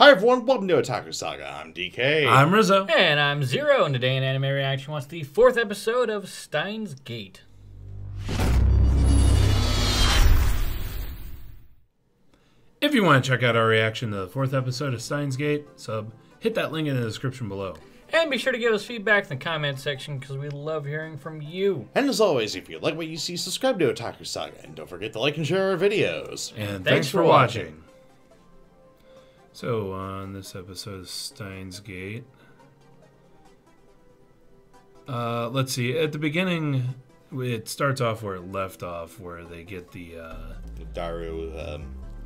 Hi everyone, welcome to Otaku Saga. I'm DK. I'm Rizzo. And I'm Zero, and today in Anime Reaction wants the 4th episode of Steins Gate. If you want to check out our reaction to the 4th episode of Steins Gate, hit that link in the description below. And be sure to give us feedback in the comment section because we love hearing from you. And as always, if you like what you see, subscribe to Otaku Saga. And don't forget to like and share our videos. And thanks for watching. So, on this episode of Steins Gate, let's see. At the beginning, it starts off where it left off, where they get the Daru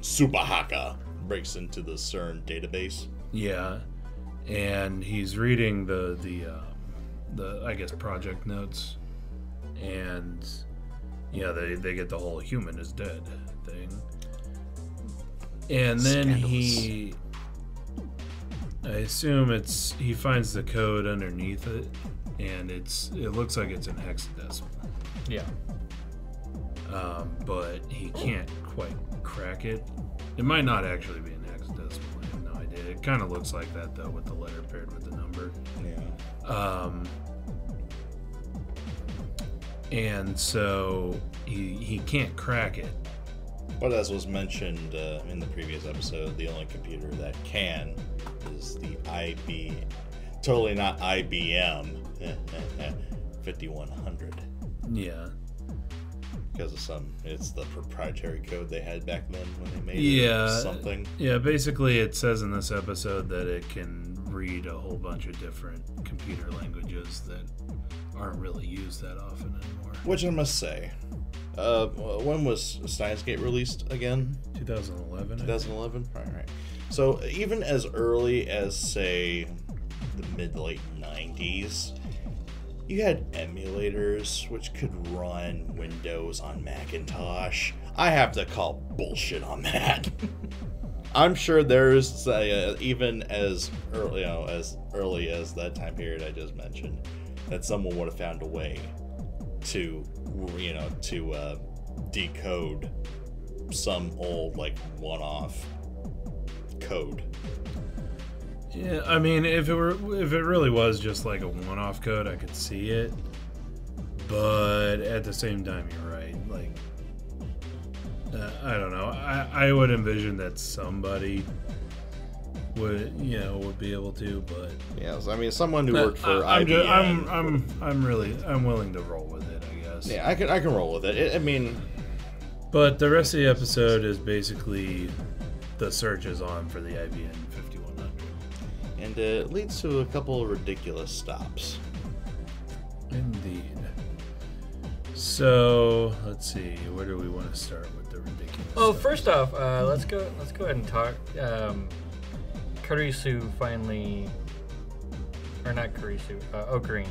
Subahaka breaks into the CERN database. Yeah, and he's reading the I guess project notes, and yeah, they get the whole human is dead thing. And then I assume he finds the code underneath it, and it looks like it's in hexadecimal. Yeah. But he can't quite crack it. It might not actually be in hexadecimal. I have no idea. It kind of looks like that though, with the letter paired with the number. Yeah. And so he can't crack it. But as was mentioned in the previous episode, the only computer that can is the totally not IBM, 5100. Yeah. Because of it's the proprietary code they had back then when they made something. Yeah, basically it says in this episode that it can read a whole bunch of different computer languages that aren't really used that often anymore. Which I must say, when was Steins Gate released again? 2011. 2011? Right. So even as early as, say, the mid-late 90s, you had emulators which could run Windows on Macintosh. I have to call bullshit on that. I'm sure there's even as early as that time period I just mentioned, that someone would have found a way to decode some old one-off code. Yeah, I mean, if it really was just like a one-off code, I could see it. But at the same time, you're right. Like, I don't know. I would envision that somebody would be able to, but yes, I mean, someone who worked for IBM. I'm willing to roll with it, I guess. Yeah, I can roll with it. I mean, but the rest of the episode is basically the search is on for the IBM 5100. And it leads to a couple of ridiculous stops. Indeed. So let's see, where do we want to start with the ridiculous? Oh, first off, let's go ahead and talk. Kurisu finally, or not Kurisu, Ocarine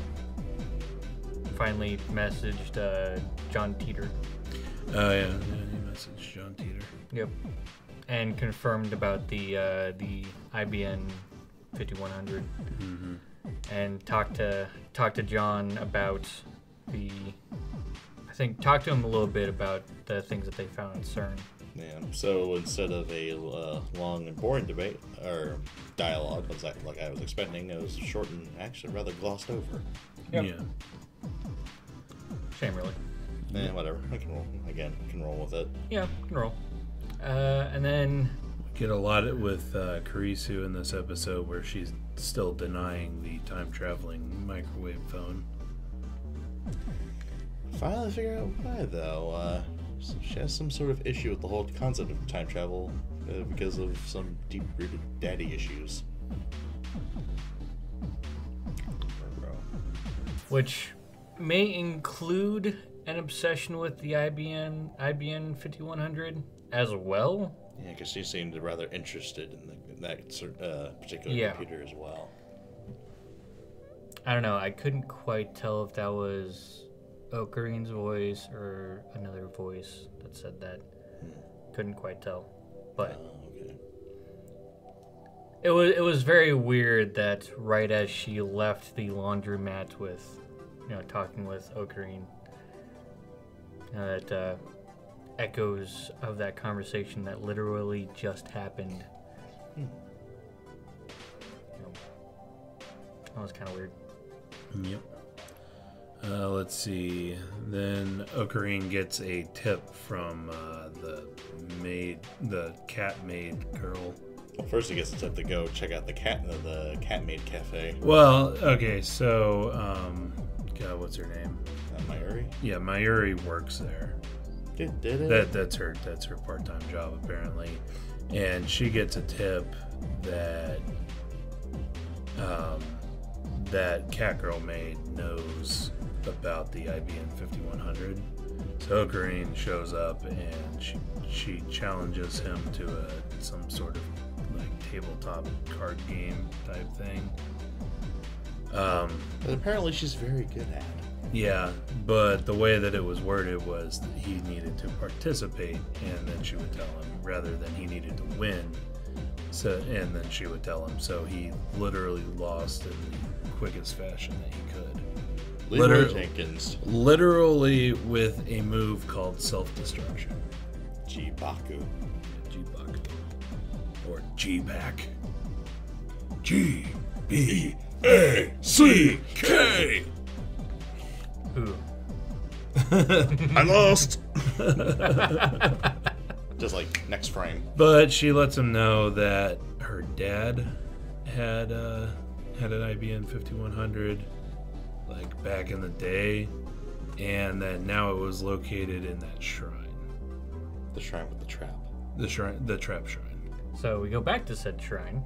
finally messaged John Teeter. Oh yeah, he messaged John Teeter. Yep, and confirmed about the IBM 5100, and talked to John about talk to him a little bit about the things that they found in CERN. Yeah. So instead of a long and boring debate or dialogue, like I was expecting, it was short and actually rather glossed over. Yep. Yeah. Shame, really. Yeah, whatever. I can roll with it. Yeah, can roll. And then Get a lot with Kurisu in this episode, where she's still denying the time-traveling microwave phone. Finally figure out why, though. She has some sort of issue with the whole concept of time travel because of some deep-rooted daddy issues. which may include an obsession with the IBM 5100 as well. Yeah, because she seemed rather interested in that particular computer as well. I don't know. I couldn't quite tell if that was Okarine's voice or another voice that said that. Couldn't quite tell, but okay. it was very weird that right as she left the laundromat with, talking with Ocarine, that echoes of that conversation that literally just happened That was kind of weird. Yep. Let's see. Then Ocarine gets a tip from the cat maid girl. Well, first he gets a tip to go check out the cat maid cafe. Well, okay, so God, what's her name? Mayuri? Yeah, Mayuri works there. Did it? That's her part-time job apparently, and she gets a tip that that Catgirl maid knows about the IBM 5100. So Ocarine shows up and she challenges him to some sort of like tabletop card game type thing. But apparently she's very good at it. Yeah, but the way that it was worded was that he needed to participate, and then she would tell him, rather than he needed to win. So, and then she would tell him. So he literally lost in the quickest fashion that he could. Leroy Jenkins. Literally with a move called self-destruction. G-Baku. G-Baku. Or G-Back. G-B-A-C-K. Ooh. I lost! Just like next frame. But she lets him know that her dad had an IBM 5100 like back in the day, and that now it was located in that shrine. The shrine with the trap. The trap shrine. So we go back to said shrine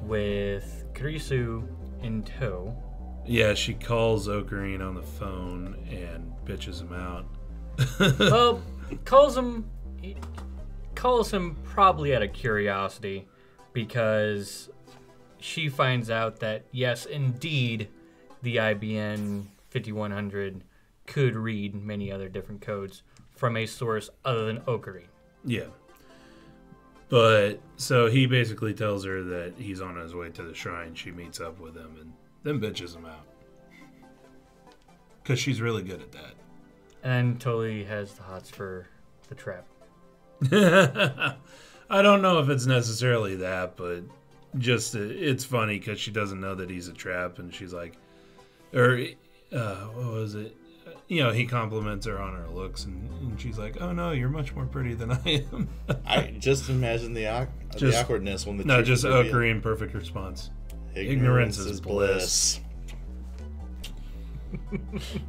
with Kurisu in tow. Yeah, she calls Ocarine on the phone and bitches him out. Well, calls him probably out of curiosity, because she finds out that yes, indeed, the IBM 5100 could read many other different codes from a source other than Ocarine. Yeah. But so he basically tells her that he's on his way to the shrine. She meets up with him and then bitches him out. Because she's really good at that. And totally has the hots for the trap. I don't know if it's necessarily that, but just it's funny because she doesn't know that he's a trap, and she's like, what was it? You know, he compliments her on her looks, and she's like, "Oh no, you're much more pretty than I am." I just imagine the awkwardness when the no, just Ocarine, perfect response. Ignorance is bliss. It's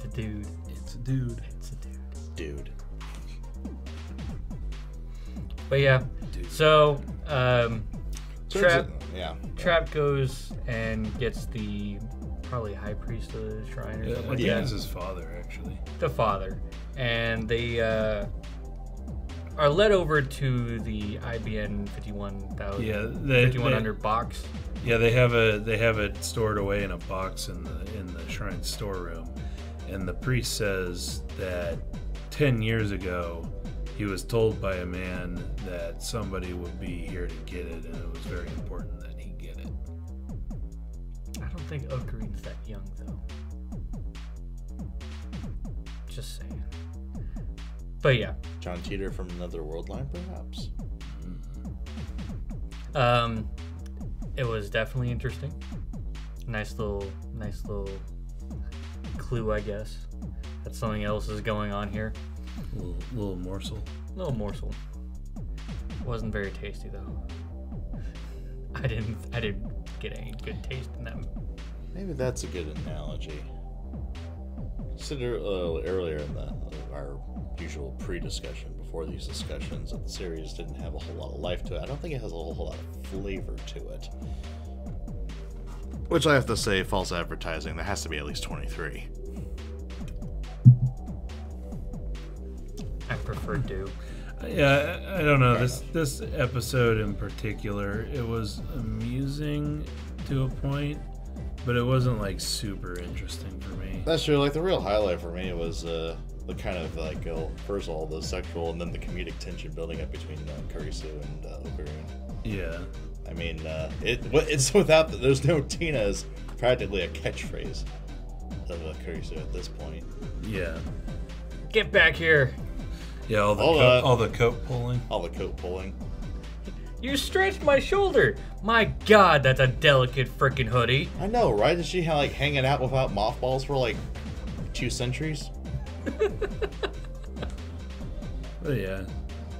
a dude. It's a dude. It's a dude. Dude. But yeah, Dude. so Yeah. Trap goes and gets the probably high priest of the shrine or something I like think that. it's his father, actually. The father, and they are led over to the IBM 51,000. Yeah, 5100 box. Yeah, they have it stored away in a box in the shrine storeroom, and the priest says that 10 years ago he was told by a man that somebody would be here to get it, and it was very important that he get it. I don't think Ocarine's that young though. Just saying. But yeah. John Teeter from Another World line, perhaps. It was definitely interesting. Nice little clue, I guess, that something else is going on here. Little morsel. Little morsel. Wasn't very tasty though. I didn't get any good taste in them. Maybe that's a good analogy. Said earlier in our usual pre-discussion, before these discussions, that the series didn't have a whole lot of life to it. I don't think it has a whole lot of flavor to it. Which I have to say, false advertising, there has to be at least 23. I prefer do. Yeah, I don't know. This episode in particular, it was amusing to a point, but it wasn't like super interesting for me. That's true. Like the real highlight for me was the kind of like first of all the sexual and then the comedic tension building up between Kurisu and Ocarine. Yeah. I mean, it's without there's no Tina is practically a catchphrase of Kurisu at this point. Yeah. Get back here. Yeah, all the coat pulling. All the coat pulling. You stretched my shoulder. My God, that's a delicate frickin' hoodie. I know, right? Is she like hanging out without mothballs for like 2 centuries? But yeah,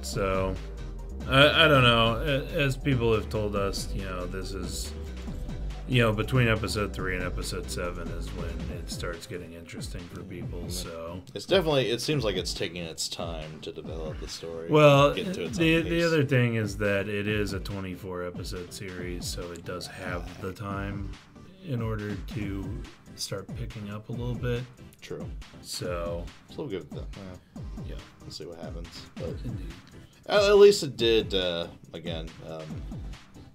so I don't know. As people have told us, you know, this is, you know, between episode 3 and episode 7 is when it starts getting interesting for people. So It's definitely, it seems like it's taking its time to develop the story. well, get to its own the pace. other thing is that it is a 24 episode series, so it does have the time in order to start picking up a little bit. True. So So we'll give it that. yeah, We'll see what happens. But indeed. at least it did, again,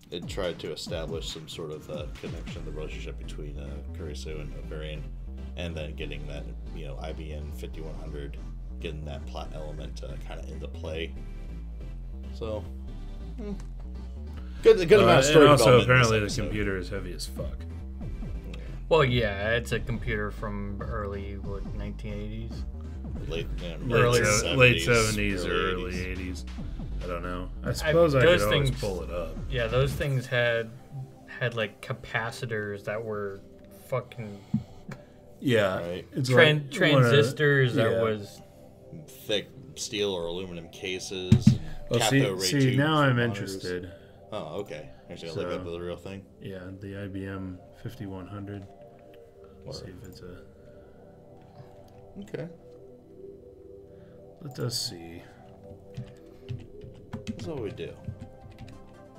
it tried to establish some sort of connection, the relationship between Kurisu and Ovarian, and then getting that, you know, IBN 5100, getting that plot element kind of into play. So, good amount of story and also development in this apparently the episode. computer is heavy as fuck. Well, yeah, it's a computer from early, what, 1980s? Late Early- Late 70s or early early 80s. 80s. I don't know. I suppose I those could always things- pull it up. Yeah, those things had like capacitors that were fucking Yeah, Right. it's transistors yeah. that was. Thick steel or aluminum cases. Well, cathode ray see, tubes now for I'm monitors. interested. Oh, okay. Actually, I'll look So- up the real thing. Yeah, the IBM 5100. Let's see Word. if it's a. Okay. Let us see. That's what we do.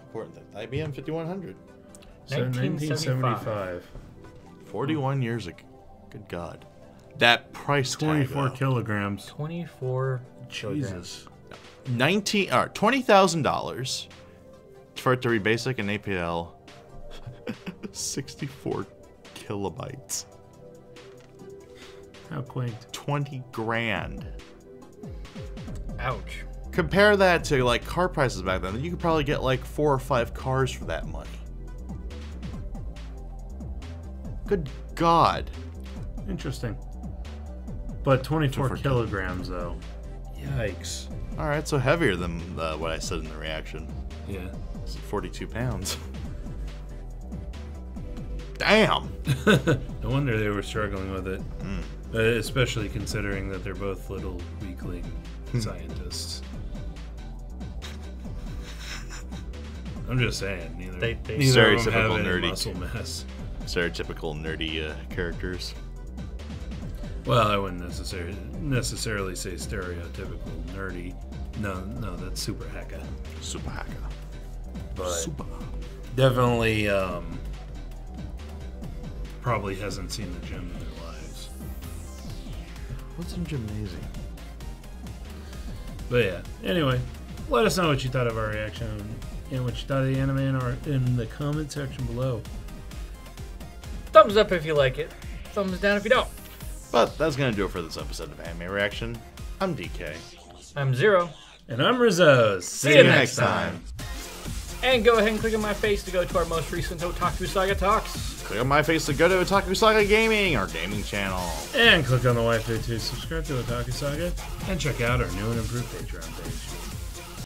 Important thing. IBM 5100. So 1975. 41 years ago. Good God. That price tag, 24 though. kilograms. 24 Jesus. $20,000 for it to read basic and APL. 64 kilobytes. How quaint. 20 grand. Ouch. Compare that to like car prices back then. You could probably get like 4 or 5 cars for that money. Good God. Interesting. But 24 24 kilograms, though. Yikes. All right, so heavier than what I said in the reaction. Yeah. It's 42 pounds. Damn. No wonder they were struggling with it. Especially considering that they're both little weakling scientists. I'm just saying, neither of them Stereotypical have any nerdy. muscle mass. Stereotypical nerdy characters. Well, I wouldn't necessarily say stereotypical nerdy. No, that's super hacka. Super hacker. But Super. definitely probably hasn't seen the gym in their lives. What's in gymnasium? But yeah, anyway, let us know what you thought of our reaction and what you thought of the anime in the comment section below. Thumbs up if you like it. Thumbs down if you don't. But that's going to do it for this episode of Anime Reaction. I'm DK. I'm Zero. And I'm Rizzo. See you next time. And go ahead and click on my face to go to our most recent Otaku Saga Talks. Click on my face to go to Otaku Saga Gaming, our gaming channel. And click on the waifu to subscribe to Otaku Saga and check out our new and improved Patreon page.